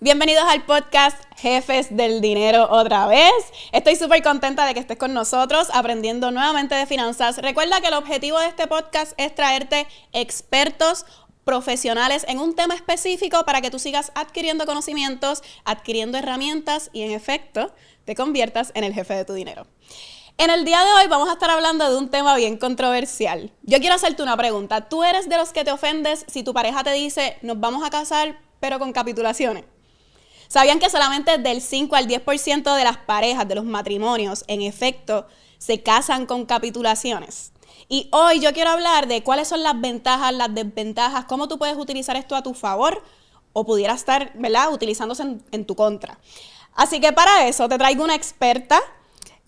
Bienvenidos al podcast Jefes del Dinero otra vez. Estoy súper contenta de que estés con nosotros aprendiendo nuevamente de finanzas. Recuerda que el objetivo de este podcast es traerte expertos profesionales en un tema específico para que tú sigas adquiriendo conocimientos, adquiriendo herramientas y en efecto te conviertas en el jefe de tu dinero. En el día de hoy vamos a estar hablando de un tema bien controversial. Yo quiero hacerte una pregunta. ¿Tú eres de los que te ofendes si tu pareja te dice nos vamos a casar pero con capitulaciones? ¿Sabían que solamente del 5 al 10% de las parejas, de los matrimonios, en efecto, se casan con capitulaciones? Y hoy yo quiero hablar de cuáles son las ventajas, las desventajas, cómo tú puedes utilizar esto a tu favor o pudiera estar, ¿verdad?, utilizándose en tu contra. Así que para eso te traigo una experta,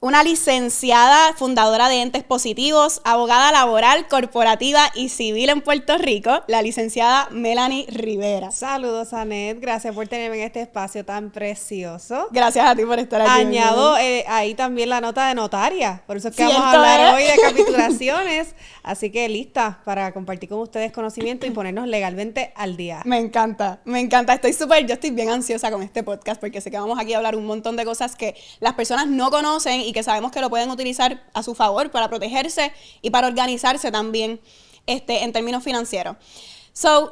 una licenciada, fundadora de Entes Positivos, abogada laboral, corporativa y civil en Puerto Rico, la licenciada Melanie Rivera. Saludos, Anet. Gracias por tenerme en este espacio tan precioso. Gracias a ti por estar aquí. Añado ahí también la nota de notaria. Por eso es que vamos a hablar hoy de capitulaciones. Así que lista para compartir con ustedes conocimiento y ponernos legalmente al día. Me encanta. Yo estoy bien ansiosa con este podcast porque sé que vamos aquí a hablar un montón de cosas que las personas no conocen y que sabemos que lo pueden utilizar a su favor para protegerse y para organizarse también en términos financieros.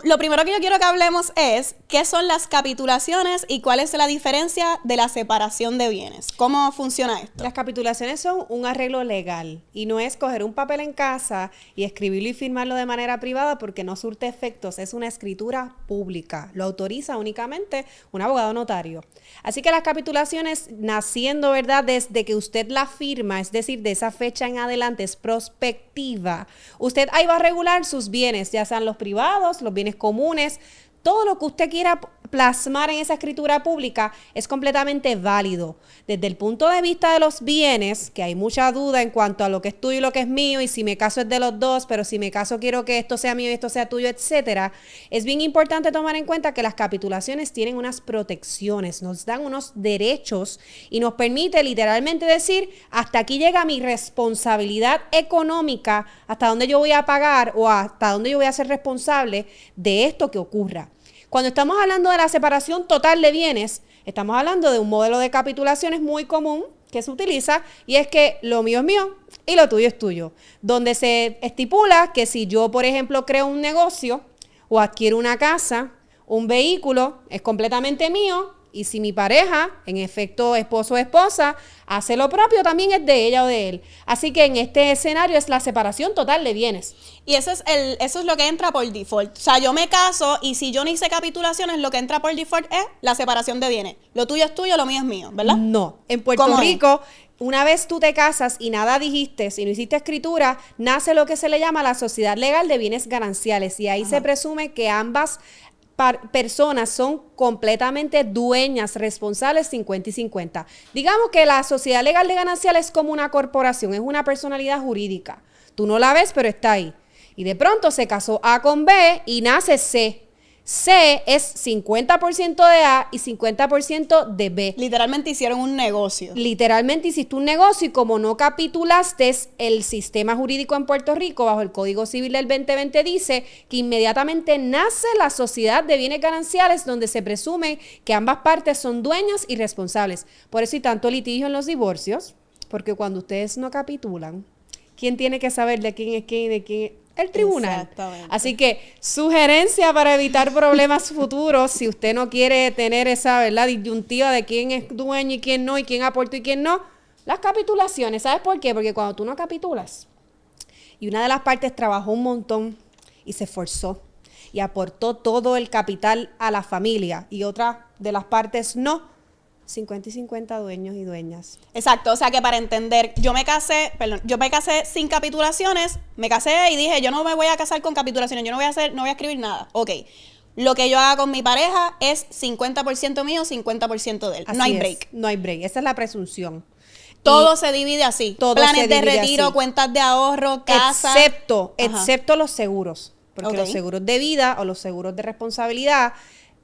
Lo primero que yo quiero que hablemos es qué son las capitulaciones y cuál es la diferencia de la separación de bienes. ¿Cómo funciona esto? Las capitulaciones son un arreglo legal y no es coger un papel en casa y escribirlo y firmarlo de manera privada porque no surte efectos. Es una escritura pública. Lo autoriza únicamente un abogado notario. Así que las capitulaciones, naciendo, ¿verdad?, desde que usted la firma, es decir, de esa fecha en adelante, es prospectiva. Usted ahí va a regular sus bienes, ya sean los privados, los bienes comunes, todo lo que usted quiera plasmar en esa escritura pública es completamente válido. Desde el punto de vista de los bienes, que hay mucha duda en cuanto a lo que es tuyo y lo que es mío, y si me caso es de los dos, pero si me caso quiero que esto sea mío y esto sea tuyo, etcétera. Es bien importante tomar en cuenta que las capitulaciones tienen unas protecciones, nos dan unos derechos y nos permite literalmente decir hasta aquí llega mi responsabilidad económica, hasta dónde yo voy a pagar o hasta dónde yo voy a ser responsable de esto que ocurra. Cuando estamos hablando de la separación total de bienes, estamos hablando de un modelo de capitulaciones muy común que se utiliza y es que lo mío es mío y lo tuyo es tuyo, donde se estipula que si yo, por ejemplo, creo un negocio o adquiero una casa, un vehículo, es completamente mío. Y si mi pareja, en efecto esposo o esposa, hace lo propio, también es de ella o de él. Así que en este escenario es la separación total de bienes. Y eso es lo que entra por default. O sea, yo me caso y si yo no hice capitulaciones, lo que entra por default es la separación de bienes. Lo tuyo es tuyo, lo mío es mío, ¿verdad? No. En Puerto Rico, una vez tú te casas y nada dijiste, si no hiciste escritura, nace lo que se le llama la sociedad legal de bienes gananciales. Y ahí se presume que ambas personas son completamente dueñas, responsables 50 y 50. Digamos que la sociedad legal de gananciales es como una corporación, es una personalidad jurídica. Tú no la ves, pero está ahí. Y de pronto se casó A con B y nace C. C es 50% de A y 50% de B. Literalmente hicieron un negocio. Literalmente hiciste un negocio y como no capitulaste, el sistema jurídico en Puerto Rico, bajo el Código Civil del 2020, dice que inmediatamente nace la sociedad de bienes gananciales donde se presume que ambas partes son dueñas y responsables. Por eso hay tanto litigio en los divorcios, porque cuando ustedes no capitulan, ¿quién tiene que saber de quién es quién y de quién es? El tribunal. Exactamente. Así que sugerencia para evitar problemas futuros, si usted no quiere tener esa, ¿verdad?, disyuntiva de quién es dueño y quién no, y quién aportó y quién no, las capitulaciones. ¿Sabes por qué? Porque cuando tú no capitulas y una de las partes trabajó un montón y se esforzó y aportó todo el capital a la familia y otra de las partes no, 50 y 50 dueños y dueñas. Exacto, o sea que para entender, yo me casé sin capitulaciones, me casé y dije, yo no me voy a casar con capitulaciones, yo no voy a escribir nada. Ok, lo que yo haga con mi pareja es 50% mío, 50% de él. No hay break. No hay break, esa es la presunción. Todo se divide así. Planes de retiro, así. Cuentas de ahorro, casa. Excepto los seguros. Porque los seguros de vida o los seguros de responsabilidad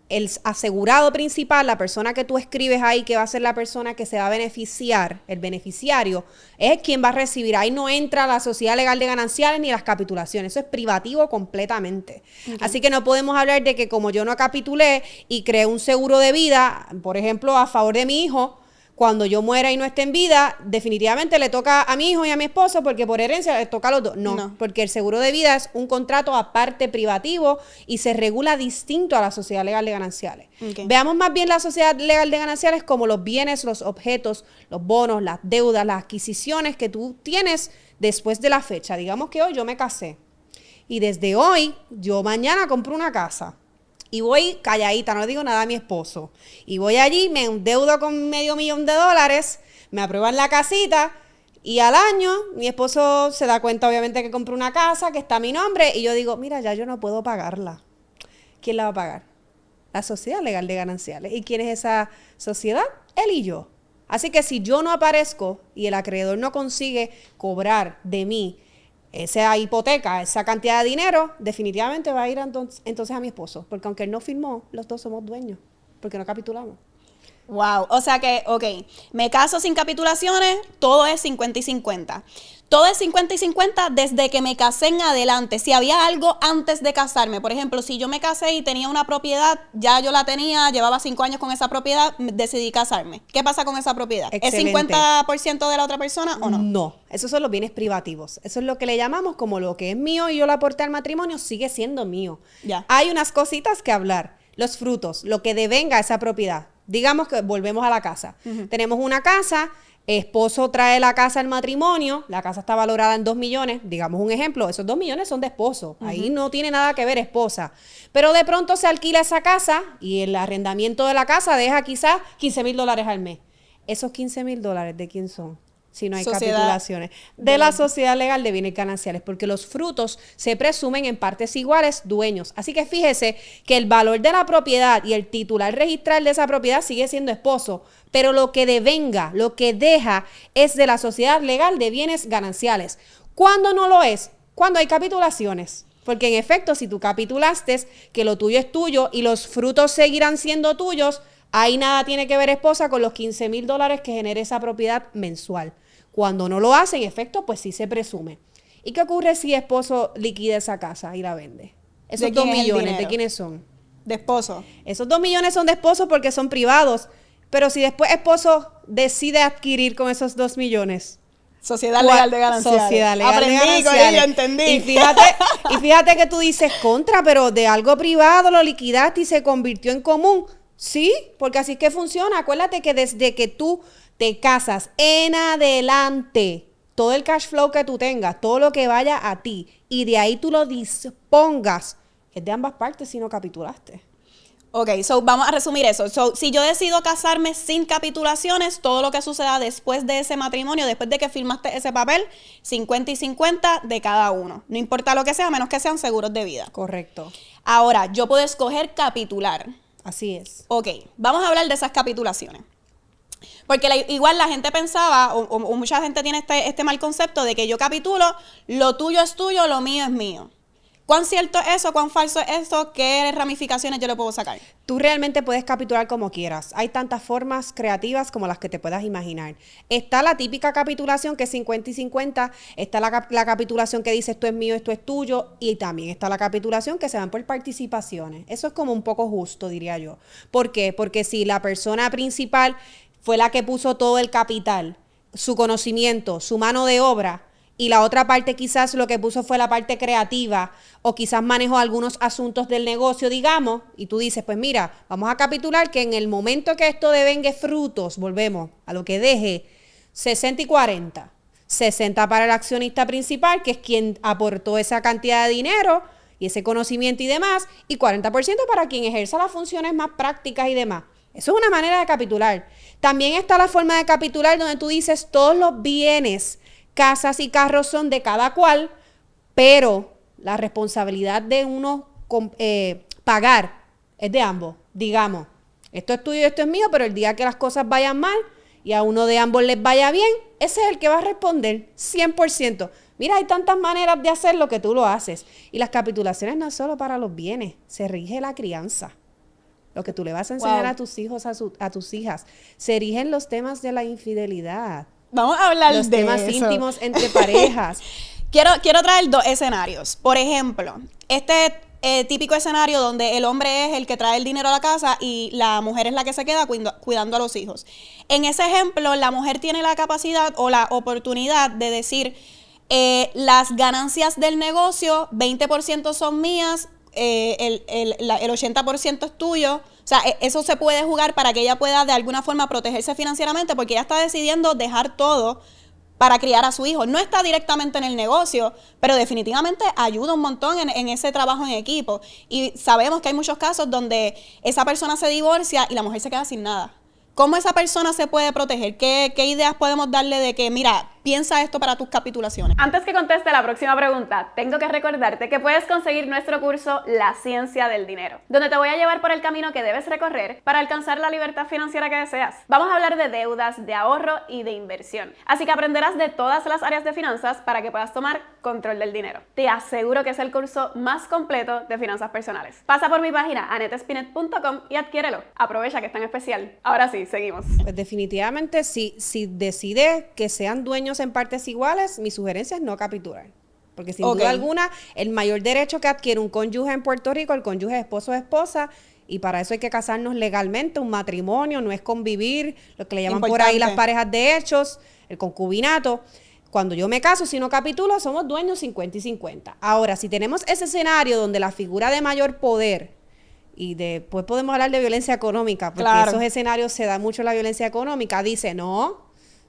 el asegurado principal, la persona que tú escribes ahí, que va a ser la persona que se va a beneficiar, el beneficiario, es quien va a recibir. Ahí no entra la sociedad legal de gananciales ni las capitulaciones. Eso es privativo completamente. Okay. Así que no podemos hablar de que como yo no capitulé y creé un seguro de vida, por ejemplo, a favor de mi hijo, cuando yo muera y no esté en vida, definitivamente le toca a mi hijo y a mi esposo porque por herencia les toca a los dos. No, porque el seguro de vida es un contrato aparte privativo y se regula distinto a la sociedad legal de gananciales. Okay. Veamos más bien la sociedad legal de gananciales como los bienes, los objetos, los bonos, las deudas, las adquisiciones que tú tienes después de la fecha. Digamos que hoy yo me casé y desde hoy yo mañana compro una casa. Y voy calladita, no le digo nada a mi esposo. Y voy allí, me endeudo con $500,000, me aprueban la casita y al año mi esposo se da cuenta obviamente que compré una casa, que está a mi nombre y yo digo, mira, ya yo no puedo pagarla. ¿Quién la va a pagar? La sociedad legal de gananciales. ¿Y quién es esa sociedad? Él y yo. Así que si yo no aparezco y el acreedor no consigue cobrar de mí esa hipoteca, esa cantidad de dinero, definitivamente va a ir entonces a mi esposo, porque aunque él no firmó, los dos somos dueños, porque no capitulamos. Wow, o sea que, ok, me caso sin capitulaciones, todo es 50 y 50. Todo es 50 y 50 desde que me casé en adelante. Si había algo antes de casarme, por ejemplo, si yo me casé y tenía una propiedad, ya yo la tenía, llevaba 5 años con esa propiedad, decidí casarme. ¿Qué pasa con esa propiedad? Excelente. ¿Es 50% de la otra persona o no? No, esos son los bienes privativos. Eso es lo que le llamamos como lo que es mío y yo lo aporté al matrimonio, sigue siendo mío. Ya. Hay unas cositas que hablar. Los frutos, lo que devenga esa propiedad. Digamos que volvemos a la casa. Tenemos una casa, esposo trae la casa al matrimonio, la casa está valorada en 2 millones, digamos un ejemplo, esos 2 millones son de esposo, ahí no tiene nada que ver esposa. Pero de pronto se alquila esa casa y el arrendamiento de la casa deja quizás $15,000 al mes. ¿Esos $15,000 de quién son? Si no hay capitulaciones. De la sociedad legal de bienes gananciales, porque los frutos se presumen en partes iguales dueños. Así que fíjese que el valor de la propiedad y el titular registral de esa propiedad sigue siendo esposo, pero lo que devenga, lo que deja es de la sociedad legal de bienes gananciales. ¿Cuándo no lo es? Cuando hay capitulaciones. Porque en efecto, si tú capitulaste que lo tuyo es tuyo y los frutos seguirán siendo tuyos, ahí nada tiene que ver esposa con los $15,000 que genere esa propiedad mensual. Cuando no lo hace, en efecto, pues sí se presume. ¿Y qué ocurre si esposo liquida esa casa y la vende? Esos 2 millones, ¿de quiénes son? De esposo. Esos 2 millones son de esposo porque son privados. Pero si después esposo decide adquirir con esos 2 millones. Sociedad legal de gananciales. Sociedad legal Aprendí, de gananciales. Entendí. Y fíjate que tú dices contra, pero de algo privado lo liquidaste y se convirtió en común. Sí, porque así es que funciona. Acuérdate que desde que tú te casas en adelante, todo el cash flow que tú tengas, todo lo que vaya a ti, y de ahí tú lo dispongas, es de ambas partes si no capitulaste. Ok, so vamos a resumir eso. So, si yo decido casarme sin capitulaciones, todo lo que suceda después de ese matrimonio, después de que firmaste ese papel, 50 y 50 de cada uno. No importa lo que sea, a menos que sean seguros de vida. Correcto. Ahora, yo puedo escoger capitular. Así es. Ok, vamos a hablar de esas capitulaciones. Porque igual la gente pensaba, o mucha gente tiene este mal concepto de que yo capitulo, lo tuyo es tuyo, lo mío es mío. ¿Cuán cierto es eso? ¿Cuán falso es eso? ¿Qué ramificaciones yo le puedo sacar? Tú realmente puedes capitular como quieras. Hay tantas formas creativas como las que te puedas imaginar. Está la típica capitulación que es 50 y 50. Está la capitulación que dice esto es mío, esto es tuyo. Y también está la capitulación que se dan por participaciones. Eso es como un poco justo, diría yo. ¿Por qué? Porque si la persona principal fue la que puso todo el capital, su conocimiento, su mano de obra, y la otra parte quizás lo que puso fue la parte creativa o quizás manejó algunos asuntos del negocio, digamos, y tú dices, pues mira, vamos a capitular que en el momento que esto devengue frutos, volvemos a lo que deje, 60 y 40. 60 para el accionista principal, que es quien aportó esa cantidad de dinero y ese conocimiento y demás, y 40% para quien ejerza las funciones más prácticas y demás. Eso es una manera de capitular. También está la forma de capitular donde tú dices todos los bienes, casas y carros son de cada cual, pero la responsabilidad de uno pagar es de ambos. Digamos, esto es tuyo y esto es mío, pero el día que las cosas vayan mal y a uno de ambos les vaya bien, ese es el que va a responder 100%. Mira, hay tantas maneras de hacerlo que tú lo haces. Y las capitulaciones no es solo para los bienes, se rige la crianza. lo que tú le vas a enseñar Wow. a tus hijos, a tus hijas, se erigen los temas de la infidelidad, Vamos a hablar los de temas eso. íntimos entre parejas. Quiero traer dos escenarios. Por ejemplo, este típico escenario donde el hombre es el que trae el dinero a la casa y la mujer es la que se queda cuidando a los hijos. En ese ejemplo, la mujer tiene la capacidad o la oportunidad de decir, las ganancias del negocio, 20% son mías, el 80% es tuyo. O sea, eso se puede jugar para que ella pueda de alguna forma protegerse financieramente, porque ella está decidiendo dejar todo para criar a su hijo. No está directamente en el negocio, pero definitivamente ayuda un montón en ese trabajo en equipo. Y sabemos que hay muchos casos donde esa persona se divorcia y la mujer se queda sin nada. ¿Cómo esa persona se puede proteger? ¿Qué ideas podemos darle de que, mira, piensa esto para tus capitulaciones? Antes que conteste la próxima pregunta, tengo que recordarte que puedes conseguir nuestro curso La Ciencia del Dinero, donde te voy a llevar por el camino que debes recorrer para alcanzar la libertad financiera que deseas. Vamos a hablar de deudas, de ahorro y de inversión. Así que aprenderás de todas las áreas de finanzas para que puedas tomar control del dinero. Te aseguro que es el curso más completo de finanzas personales. Pasa por mi página anettespinet.com y adquiérelo. Aprovecha que está en especial. Ahora sí, seguimos. Pues definitivamente, si decide que sean dueños en partes iguales, mi sugerencia es no capitular. Porque sin duda alguna, el mayor derecho que adquiere un cónyuge en Puerto Rico, el cónyuge esposo o esposa, y para eso hay que casarnos legalmente, un matrimonio, no es convivir, lo que le llaman por ahí las parejas de hechos, el concubinato. Cuando yo me caso, si no capitulo, somos dueños 50 y 50. Ahora, si tenemos ese escenario donde la figura de mayor poder, y después podemos hablar de violencia económica, porque esos escenarios se da mucho la violencia económica, dice, no,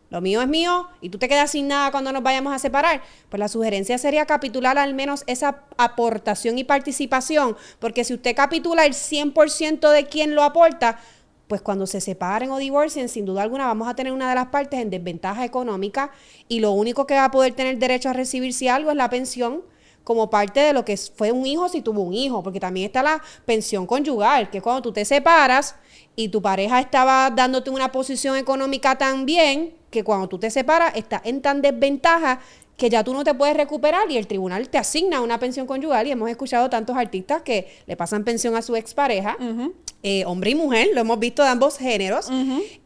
lo mío es mío y tú te quedas sin nada cuando nos vayamos a separar. Pues la sugerencia sería capitular al menos esa aportación y participación, porque si usted capitula el 100% de quien lo aporta, pues cuando se separen o divorcien, sin duda alguna vamos a tener una de las partes en desventaja económica y lo único que va a poder tener derecho a recibir si algo es la pensión, como parte de lo que fue un hijo si tuvo un hijo, porque también está la pensión conyugal, que es cuando tú te separas y tu pareja estaba dándote una posición económica tan bien que cuando tú te separas está en tan desventaja que ya tú no te puedes recuperar y el tribunal te asigna una pensión conyugal y hemos escuchado tantos artistas que le pasan pensión a su expareja, hombre y mujer, lo hemos visto de ambos géneros,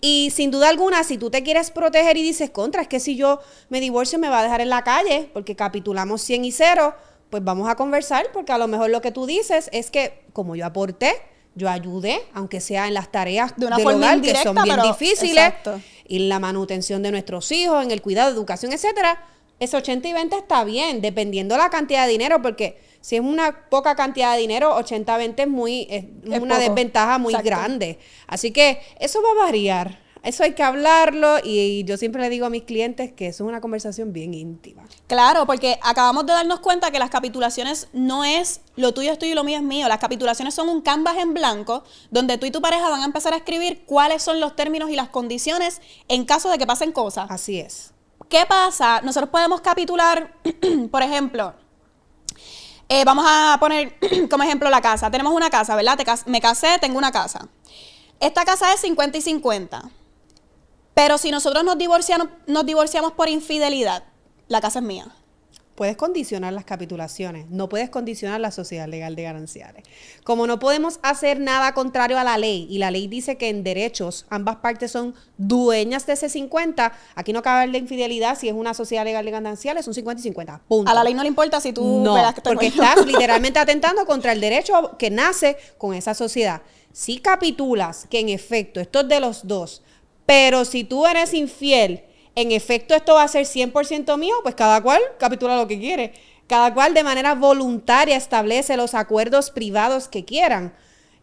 y sin duda alguna, si tú te quieres proteger y dices, contra, es que si yo me divorcio me va a dejar en la calle porque capitulamos 100 y 0, pues vamos a conversar, porque a lo mejor lo que tú dices es que como yo aporté, yo ayudé, aunque sea en las tareas del hogar, que son bien difíciles, y en la manutención de nuestros hijos, en el cuidado, educación, etcétera. Ese 80 y 20 está bien, dependiendo la cantidad de dinero, porque si es una poca cantidad de dinero, 80-20 es una poco. Desventaja muy grande. Así que eso va a variar. Eso hay que hablarlo y yo siempre le digo a mis clientes que eso es una conversación bien íntima. Claro, porque acabamos de darnos cuenta que las capitulaciones no es lo tuyo es tuyo y lo mío es mío. Las capitulaciones son un canvas en blanco donde tú y tu pareja van a empezar a escribir cuáles son los términos y las condiciones en caso de que pasen cosas. Así es. ¿Qué pasa? Nosotros podemos capitular, por ejemplo, vamos a poner como ejemplo la casa. Tenemos una casa, ¿verdad? Me casé, tengo una casa. Esta casa es 50 y 50. Pero si nosotros nos divorciamos por infidelidad, la casa es mía. Puedes condicionar las capitulaciones, no puedes condicionar la sociedad legal de gananciales. Como no podemos hacer nada contrario a la ley, y la ley dice que en derechos ambas partes son dueñas de ese 50, aquí no cabe hablar de infidelidad si es una sociedad legal de gananciales, son 50 y 50, punto. A la ley no le importa si tú... No, porque estás literalmente atentando contra el derecho que nace con esa sociedad. Si capitulas que en efecto esto es de los dos, pero si tú eres infiel, en efecto esto va a ser 100% mío, pues cada cual capitula lo que quiere. Cada cual de manera voluntaria establece los acuerdos privados que quieran.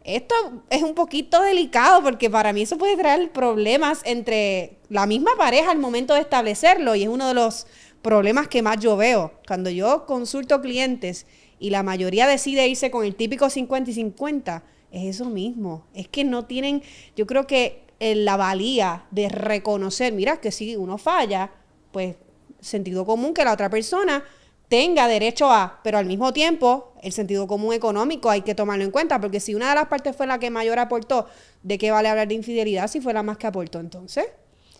Esto es un poquito delicado porque para mí eso puede traer problemas entre la misma pareja al momento de establecerlo y es uno de los problemas que más yo veo. Cuando yo consulto clientes y la mayoría decide irse con el típico 50 y 50, es eso mismo. Es que no tienen, yo creo que la valía de reconocer, mira, que si uno falla, pues sentido común que la otra persona tenga derecho a, pero al mismo tiempo el sentido común económico hay que tomarlo en cuenta, porque si una de las partes fue la que mayor aportó, ¿de qué vale hablar de infidelidad si fue la más que aportó entonces?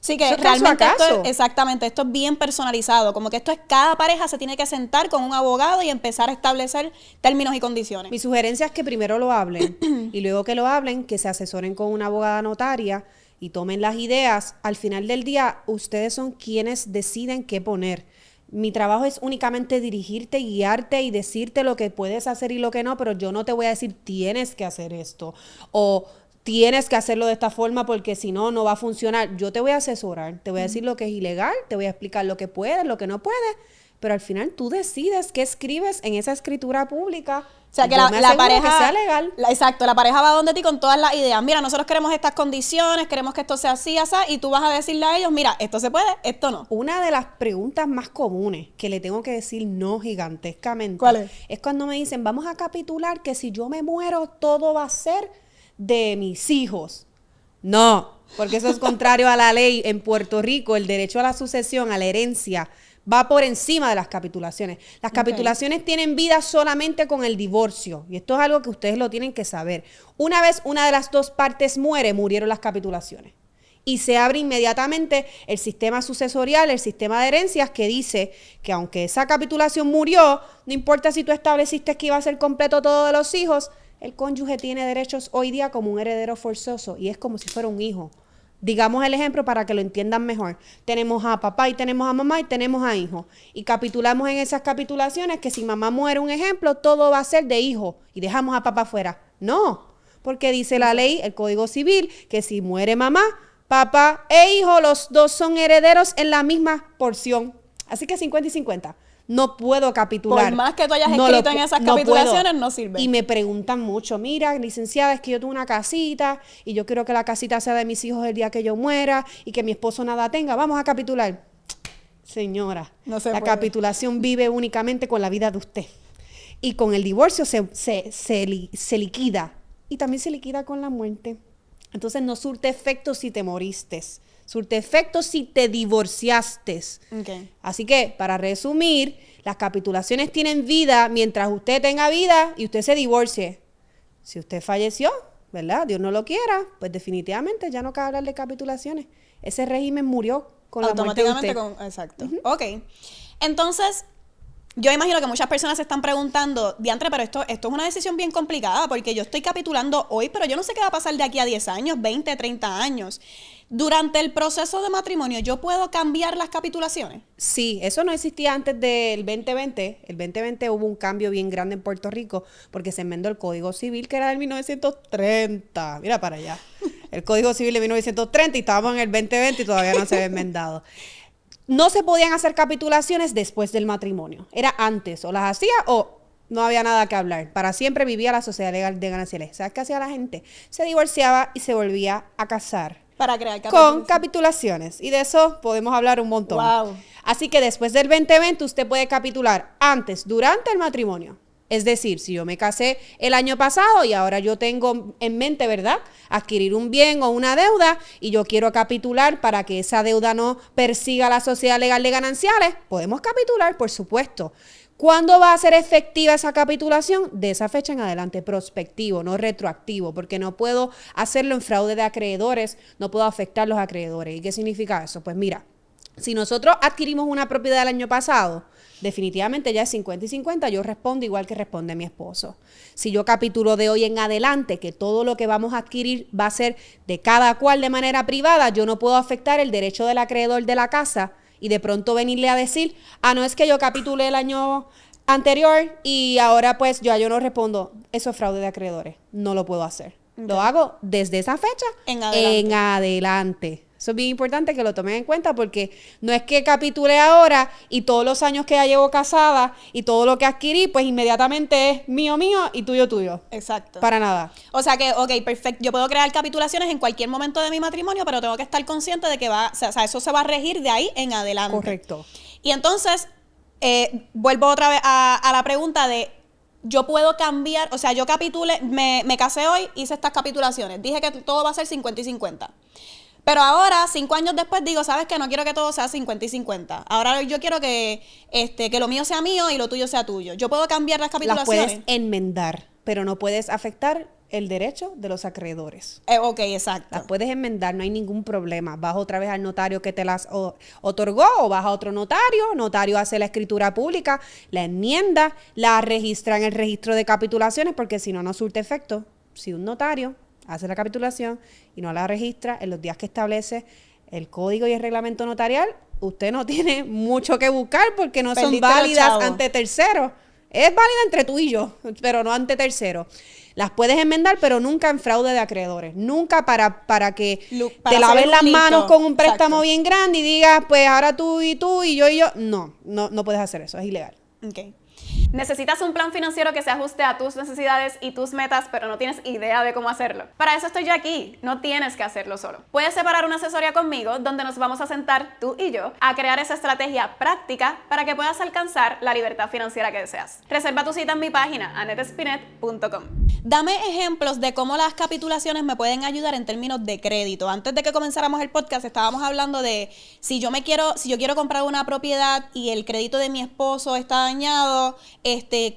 Sí, que Eso es caso a realmente caso. exactamente, esto es bien personalizado, como que esto es cada pareja se tiene que sentar con un abogado y empezar a establecer términos y condiciones. Mi sugerencia es que primero lo hablen y luego que lo hablen, que se asesoren con una abogada notaria y tomen las ideas. Al final del día, ustedes son quienes deciden qué poner. Mi trabajo es únicamente dirigirte, guiarte y decirte lo que puedes hacer y lo que no, pero yo no te voy a decir tienes que hacer esto o tienes que hacerlo de esta forma porque si no, no va a funcionar. Yo te voy a asesorar, te voy a decir lo que es ilegal, te voy a explicar lo que puedes, lo que no puedes, pero al final tú decides qué escribes en esa escritura pública. O sea, que Yo me la aseguro pareja, que sea legal. exacto, la pareja va donde ti con todas las ideas. Mira, nosotros queremos estas condiciones, queremos que esto sea así, así, y tú vas a decirle a ellos, mira, esto se puede, esto no. Una de las preguntas más comunes que le tengo que decir no gigantescamente ¿Cuál es? cuando me dicen, vamos a capitular que si yo me muero, todo va a ser de mis hijos. No, porque eso es contrario a la ley en Puerto Rico. El derecho a la sucesión, a la herencia, va por encima de las capitulaciones. Las capitulaciones tienen vida solamente con el divorcio. Y esto es algo que ustedes lo tienen que saber. Una vez una de las dos partes muere, murieron las capitulaciones. Y se abre inmediatamente el sistema sucesorial, el sistema de herencias, que dice que aunque esa capitulación murió, no importa si tú estableciste que iba a ser completo todo de los hijos, el cónyuge tiene derechos hoy día como un heredero forzoso y es como si fuera un hijo. Digamos el ejemplo para que lo entiendan mejor. Tenemos a papá y tenemos a mamá y tenemos a hijo. Y capitulamos en esas capitulaciones que si mamá muere, un ejemplo, todo va a ser de hijo y dejamos a papá fuera. No, porque dice la ley, el Código Civil, que si muere mamá, papá e hijo, los dos son herederos en la misma porción. Así que 50 y 50. No puedo capitular. Por más que tú hayas escrito en esas capitulaciones, no sirve. Y me preguntan mucho, mira, licenciada, es que yo tengo una casita y yo quiero que la casita sea de mis hijos el día que yo muera y que mi esposo nada tenga. Vamos a capitular. Señora, no se la puede. capitulación vive únicamente con la vida de usted. Y con el divorcio se liquida. Y también se liquida con la muerte. Entonces no surte efecto si te moriste. Surte efecto si te divorciaste. Okay. Así que, para resumir, las capitulaciones tienen vida mientras usted tenga vida y usted se divorcie. Si usted falleció, ¿verdad? Dios no lo quiera, pues definitivamente ya no cabe hablar de capitulaciones. Ese régimen murió con la muerte de usted. Exacto. Ok. Entonces, yo imagino que muchas personas se están preguntando, diantre, pero esto es una decisión bien complicada porque yo estoy capitulando hoy, pero yo no sé qué va a pasar de aquí a 10 años, 20, 30 años. Durante el proceso de matrimonio, ¿yo puedo cambiar las capitulaciones? Sí, eso no existía antes del 2020. El 2020 hubo un cambio bien grande en Puerto Rico porque se enmendó el Código Civil, que era del 1930. Mira para allá. El Código Civil de 1930 y estábamos en el 2020 y todavía no se había enmendado. No se podían hacer capitulaciones después del matrimonio. Era antes, o las hacía o no había nada que hablar. Para siempre vivía la sociedad legal de gananciales. ¿Sabes qué hacía la gente? Se divorciaba y se volvía a casar. Para crear capitulaciones. Con capitulaciones. Y de eso podemos hablar un montón. Wow. Así que después del 2020 usted puede capitular antes, durante el matrimonio. Es decir, si yo me casé el año pasado y ahora yo tengo en mente, ¿verdad?, adquirir un bien o una deuda y yo quiero capitular para que esa deuda no persiga la sociedad legal de gananciales, podemos capitular, por supuesto. ¿Cuándo va a ser efectiva esa capitulación? De esa fecha en adelante, prospectivo, no retroactivo, porque no puedo hacerlo en fraude de acreedores, no puedo afectar a los acreedores. ¿Y qué significa eso? Pues mira, si nosotros adquirimos una propiedad el año pasado, definitivamente ya es 50 y 50, yo respondo igual que responde mi esposo. Si yo capitulo de hoy en adelante, que todo lo que vamos a adquirir va a ser de cada cual de manera privada, yo no puedo afectar el derecho del acreedor de la casa y de pronto venirle a decir, no es que yo capitulé el año anterior y ahora pues yo no respondo. Eso es fraude de acreedores, no lo puedo hacer. Okay. Lo hago desde esa fecha en adelante. Eso es bien importante que lo tomen en cuenta porque no es que capitule ahora y todos los años que ya llevo casada y todo lo que adquirí, pues inmediatamente es mío y tuyo. Exacto. Para nada. O sea que, ok, perfecto. Yo puedo crear capitulaciones en cualquier momento de mi matrimonio, pero tengo que estar consciente de que eso se va a regir de ahí en adelante. Correcto. Y entonces, vuelvo otra vez a la pregunta de, yo puedo cambiar, o sea, yo capitule, me casé hoy, hice estas capitulaciones, dije que todo va a ser 50 y 50. Pero ahora, 5 años después, digo, ¿sabes qué? No quiero que todo sea 50 y 50. Ahora yo quiero que lo mío sea mío y lo tuyo sea tuyo. ¿Yo puedo cambiar las capitulaciones? Las puedes enmendar, pero no puedes afectar el derecho de los acreedores. Ok, exacto. Las puedes enmendar, no hay ningún problema. Vas otra vez al notario que te las otorgó o vas a otro notario hace la escritura pública, la enmienda, la registra en el registro de capitulaciones, porque si no, no surte efecto. Si un notario hace la capitulación y no la registra en los días que establece el código y el reglamento notarial, usted no tiene mucho que buscar porque no son válidas ante terceros. Es válida entre tú y yo, pero no ante terceros. Las puedes enmendar, pero nunca en fraude de acreedores. Nunca para que te laves las manos con un préstamo bien grande y digas, pues ahora tú y yo. No puedes hacer eso, es ilegal. Okay. ¿Necesitas un plan financiero que se ajuste a tus necesidades y tus metas, pero no tienes idea de cómo hacerlo? Para eso estoy yo aquí, no tienes que hacerlo solo. Puedes separar una asesoría conmigo donde nos vamos a sentar tú y yo a crear esa estrategia práctica para que puedas alcanzar la libertad financiera que deseas. Reserva tu cita en mi página, anettespinet.com. Dame ejemplos de cómo las capitulaciones me pueden ayudar en términos de crédito. Antes de que comenzáramos el podcast estábamos hablando de si yo quiero comprar una propiedad y el crédito de mi esposo está dañado,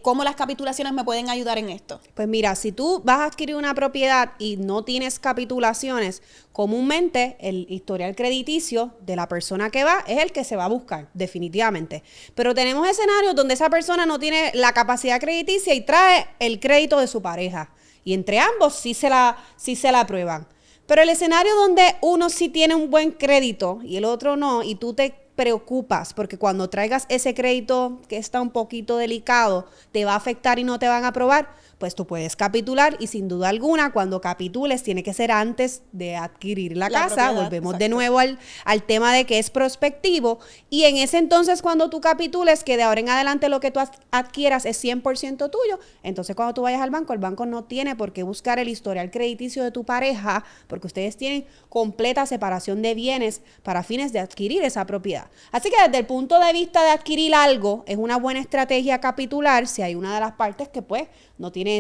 ¿cómo las capitulaciones me pueden ayudar en esto? Pues mira, si tú vas a adquirir una propiedad y no tienes capitulaciones, comúnmente el historial crediticio de la persona que va es el que se va a buscar, definitivamente. Pero tenemos escenarios donde esa persona no tiene la capacidad crediticia y trae el crédito de su pareja. Y entre ambos sí se la aprueban. Pero el escenario donde uno sí tiene un buen crédito y el otro no, y tú te preocupas porque cuando traigas ese crédito que está un poquito delicado, te va a afectar y no te van a aprobar, pues tú puedes capitular y sin duda alguna cuando capitules tiene que ser antes de adquirir la casa. Propiedad, volvemos exacto. De nuevo al tema de que es prospectivo y en ese entonces cuando tú capitules que de ahora en adelante lo que tú adquieras es 100% tuyo, entonces cuando tú vayas al banco, el banco no tiene por qué buscar el historial crediticio de tu pareja porque ustedes tienen completa separación de bienes para fines de adquirir esa propiedad. Así que desde el punto de vista de adquirir algo, es una buena estrategia capitular si hay una de las partes que pues no tiene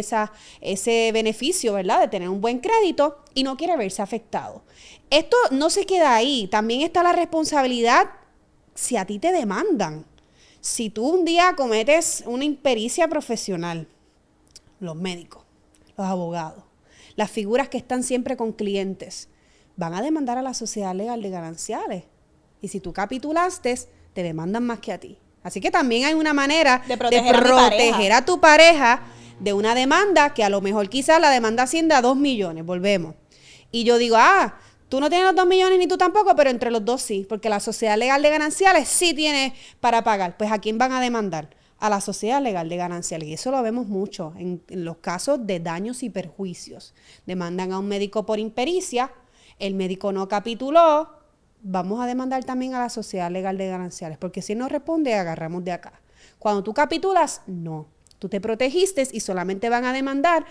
ese beneficio, ¿verdad? De tener un buen crédito y no quiere verse afectado. Esto no se queda ahí. También está la responsabilidad si a ti te demandan. Si tú un día cometes una impericia profesional, los médicos, los abogados, las figuras que están siempre con clientes, van a demandar a la sociedad legal de gananciales. Y si tú capitulaste, te demandan más que a ti. Así que también hay una manera de proteger a tu pareja de una demanda que a lo mejor quizás la demanda asciende a 2 millones, volvemos. Y yo digo, tú no tienes los 2 millones ni tú tampoco, pero entre los dos sí, porque la sociedad legal de gananciales sí tiene para pagar. Pues ¿a quién van a demandar? A la sociedad legal de gananciales. Y eso lo vemos mucho en los casos de daños y perjuicios. Demandan a un médico por impericia, el médico no capituló, vamos a demandar también a la sociedad legal de gananciales, porque si no responde, agarramos de acá. Cuando tú capitulas, no. Tú te protegiste y solamente van a demandar,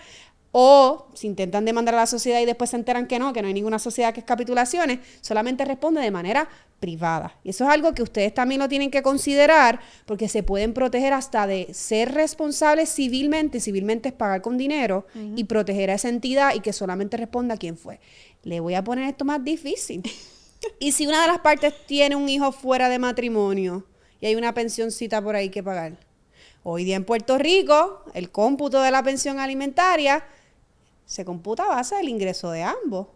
o si intentan demandar a la sociedad y después se enteran que no hay ninguna sociedad que es capitulaciones, solamente responde de manera privada. Y eso es algo que ustedes también lo tienen que considerar, porque se pueden proteger hasta de ser responsables civilmente. Civilmente es pagar con dinero y proteger a esa entidad y que solamente responda a quién fue. Le voy a poner esto más difícil. Y si una de las partes tiene un hijo fuera de matrimonio y hay una pensioncita por ahí que pagar. Hoy día en Puerto Rico, el cómputo de la pensión alimentaria se computa a base del ingreso de ambos,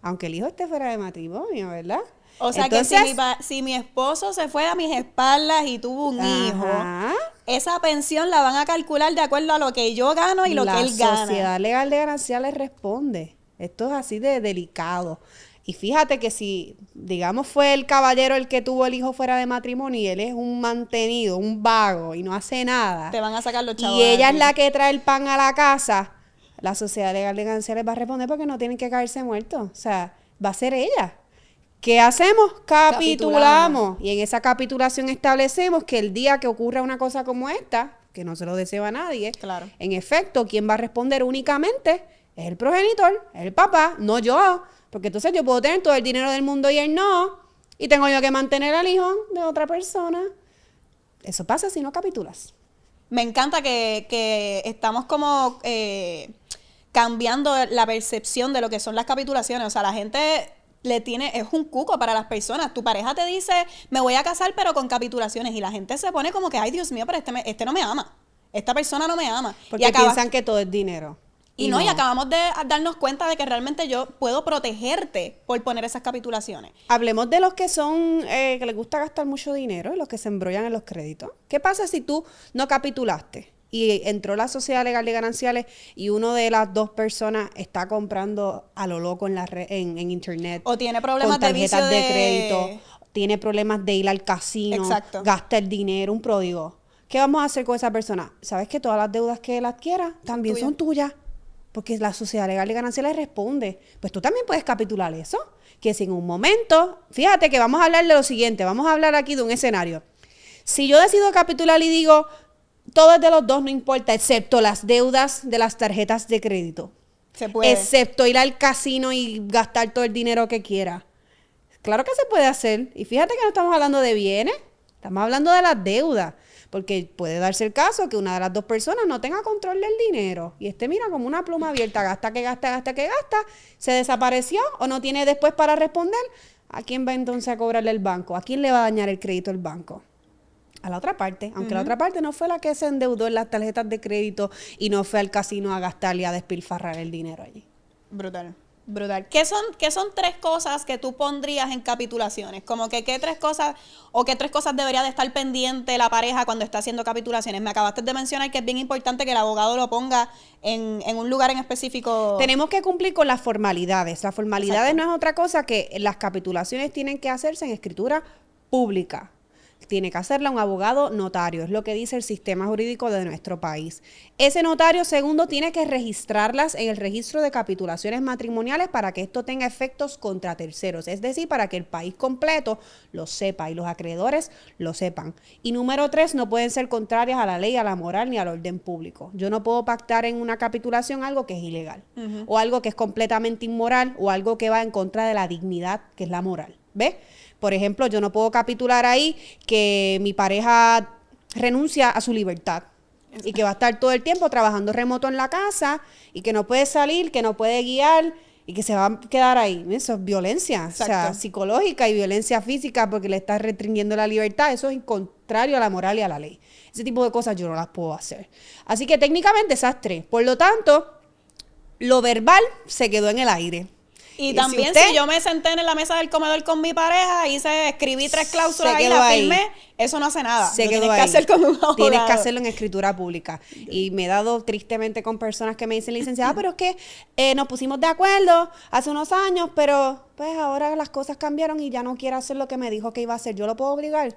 aunque el hijo esté fuera de matrimonio, ¿verdad? O sea, entonces, que si mi esposo se fue a mis espaldas y tuvo un hijo, esa pensión la van a calcular de acuerdo a lo que yo gano y lo que él gana. La sociedad legal de gananciales responde. Esto es así de delicado. Y fíjate que si, digamos, fue el caballero el que tuvo el hijo fuera de matrimonio y él es un mantenido, un vago y no hace nada. Te van a sacar los chavos. Y ella es la que trae el pan a la casa, la sociedad legal de gananciales va a responder porque no tienen que caerse muertos. O sea, va a ser ella. ¿Qué hacemos? Capitulamos. Y en esa capitulación establecemos que el día que ocurra una cosa como esta, que no se lo deseo a nadie, claro. En efecto, quien va a responder únicamente es el progenitor, es el papá, no yo. Porque entonces yo puedo tener todo el dinero del mundo y él no, y tengo yo que mantener al hijo de otra persona. Eso pasa si no capitulas. Me encanta que estamos como cambiando la percepción de lo que son las capitulaciones. O sea, la gente es un cuco para las personas. Tu pareja te dice, me voy a casar pero con capitulaciones, y la gente se pone como que, ay Dios mío, pero este no me ama. Esta persona no me ama. Porque piensan que todo es dinero. Y no, y acabamos de darnos cuenta de que realmente yo puedo protegerte por poner esas capitulaciones. Hablemos de los que son, que les gusta gastar mucho dinero y los que se embrollan en los créditos. ¿Qué pasa si tú no capitulaste y entró la sociedad legal de gananciales y uno de las dos personas está comprando a lo loco en la red, en internet? O tiene problemas con de vicio tarjetas de crédito, tiene problemas de ir al casino, exacto, gasta el dinero, un pródigo. ¿Qué vamos a hacer con esa persona? ¿Sabes que todas las deudas que él adquiera también son tuyas? Porque la sociedad legal de ganancias le responde. Pues tú también puedes capitular eso. Que si en un momento, fíjate que vamos a hablar de lo siguiente, vamos a hablar aquí de un escenario. Si yo decido capitular y digo, todo es de los dos, no importa, excepto las deudas de las tarjetas de crédito. Se puede. Excepto ir al casino y gastar todo el dinero que quiera. Claro que se puede hacer. Y fíjate que no estamos hablando de bienes, estamos hablando de las deudas. Porque puede darse el caso que una de las dos personas no tenga control del dinero y mira, como una pluma abierta, gasta, se desapareció o no tiene después para responder. ¿A quién va entonces a cobrarle el banco? ¿A quién le va a dañar el crédito el banco? A la otra parte, aunque la otra parte no fue la que se endeudó en las tarjetas de crédito y no fue al casino a gastar y a despilfarrar el dinero allí. Brutal. ¿Qué son 3 cosas que tú pondrías en capitulaciones? Como que qué 3 cosas debería de estar pendiente la pareja cuando está haciendo capitulaciones. Me acabaste de mencionar que es bien importante que el abogado lo ponga en un lugar en específico. Tenemos que cumplir con las formalidades. Las formalidades Exacto. no es otra cosa que las capitulaciones tienen que hacerse en escritura pública. Tiene que hacerla un abogado notario, es lo que dice el sistema jurídico de nuestro país. Ese notario, segundo, tiene que registrarlas en el registro de capitulaciones matrimoniales para que esto tenga efectos contra terceros, es decir, para que el país completo lo sepa y los acreedores lo sepan. Y número 3, no pueden ser contrarias a la ley, a la moral ni al orden público. Yo no puedo pactar en una capitulación algo que es ilegal, o algo que es completamente inmoral, o algo que va en contra de la dignidad, que es la moral. ¿Ves? Por ejemplo, yo no puedo capitular ahí que mi pareja renuncia a su libertad y que va a estar todo el tiempo trabajando remoto en la casa y que no puede salir, que no puede guiar y que se va a quedar ahí. Eso es violencia, exacto, o sea, psicológica y violencia física porque le está restringiendo la libertad. Eso es contrario a la moral y a la ley. Ese tipo de cosas yo no las puedo hacer. Así que técnicamente esas 3. Por lo tanto, lo verbal se quedó en el aire. Y también si yo me senté en la mesa del comedor con mi pareja y escribí 3 cláusulas y las firmé, eso no hace nada. Se quedó ahí. Tienes que hacer con un abogado. Tienes que hacerlo en escritura pública. Y me he dado tristemente con personas que me dicen, licenciada, pero es que nos pusimos de acuerdo hace unos años, pero pues ahora las cosas cambiaron y ya no quiere hacer lo que me dijo que iba a hacer. ¿Yo lo puedo obligar?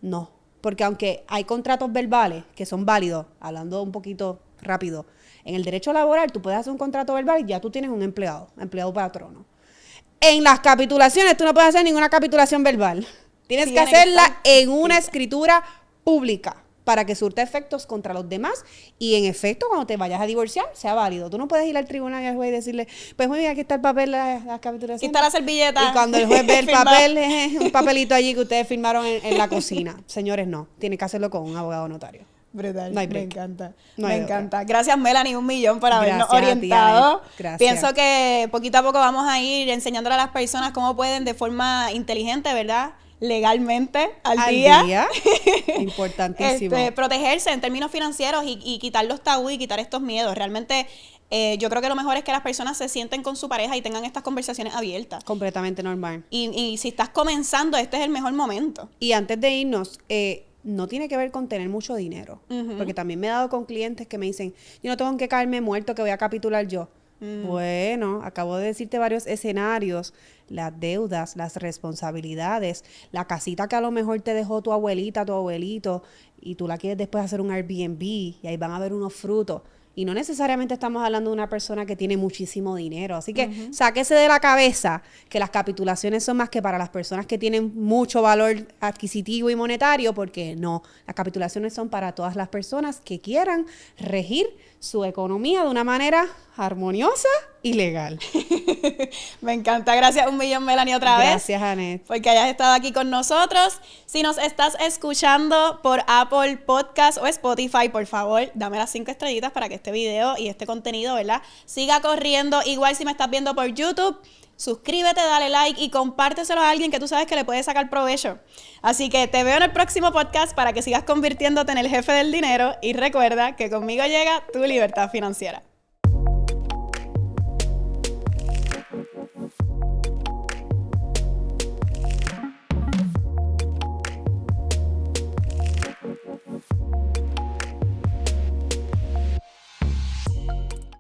No. Porque aunque hay contratos verbales que son válidos, hablando un poquito rápido, en el derecho laboral tú puedes hacer un contrato verbal y ya tú tienes un empleado patrono. En las capitulaciones tú no puedes hacer ninguna capitulación verbal. Tienes que hacerla en una escritura pública para que surta efectos contra los demás y en efecto cuando te vayas a divorciar sea válido. Tú no puedes ir al tribunal y al juez y decirle, pues muy bien, aquí está el papel, las capitulaciones. Aquí está la servilleta. Y cuando el juez ve el papel, un papelito allí que ustedes firmaron en la cocina. Señores, no. Tienes que hacerlo con un abogado notario. Brutal, me encanta. No me encanta. Gracias, Melanie, 1,000,000 por habernos orientado. Gracias. Pienso que poquito a poco vamos a ir enseñándole a las personas cómo pueden de forma inteligente, ¿verdad? Legalmente, al día. Importantísimo. Protegerse en términos financieros y quitar los tabú y quitar estos miedos. Realmente yo creo que lo mejor es que las personas se sienten con su pareja y tengan estas conversaciones abiertas. Completamente normal. Y si estás comenzando, este es el mejor momento. Y antes de irnos, no tiene que ver con tener mucho dinero. Porque también me he dado con clientes que me dicen, yo no tengo en qué caerme muerto que voy a capitular yo. Bueno, acabo de decirte varios escenarios, las deudas, las responsabilidades, la casita que a lo mejor te dejó tu abuelita, tu abuelito, y tú la quieres después hacer un Airbnb, y ahí van a haber unos frutos. Y no necesariamente estamos hablando de una persona que tiene muchísimo dinero. Así que sáquese de la cabeza que las capitulaciones son más que para las personas que tienen mucho valor adquisitivo y monetario, porque no, las capitulaciones son para todas las personas que quieran regir su economía de una manera armoniosa y legal. Me encanta. Gracias 1,000,000, Melanie, otra vez. Gracias, Anet. Porque hayas estado aquí con nosotros. Si nos estás escuchando por Apple Podcast o Spotify, por favor, dame las 5 estrellitas para que este video y este contenido, ¿verdad?, siga corriendo. Igual si me estás viendo por YouTube, suscríbete, dale like y compárteselo a alguien que tú sabes que le puede sacar provecho. Así que te veo en el próximo podcast para que sigas convirtiéndote en el jefe del dinero y recuerda que conmigo llega tu libertad financiera.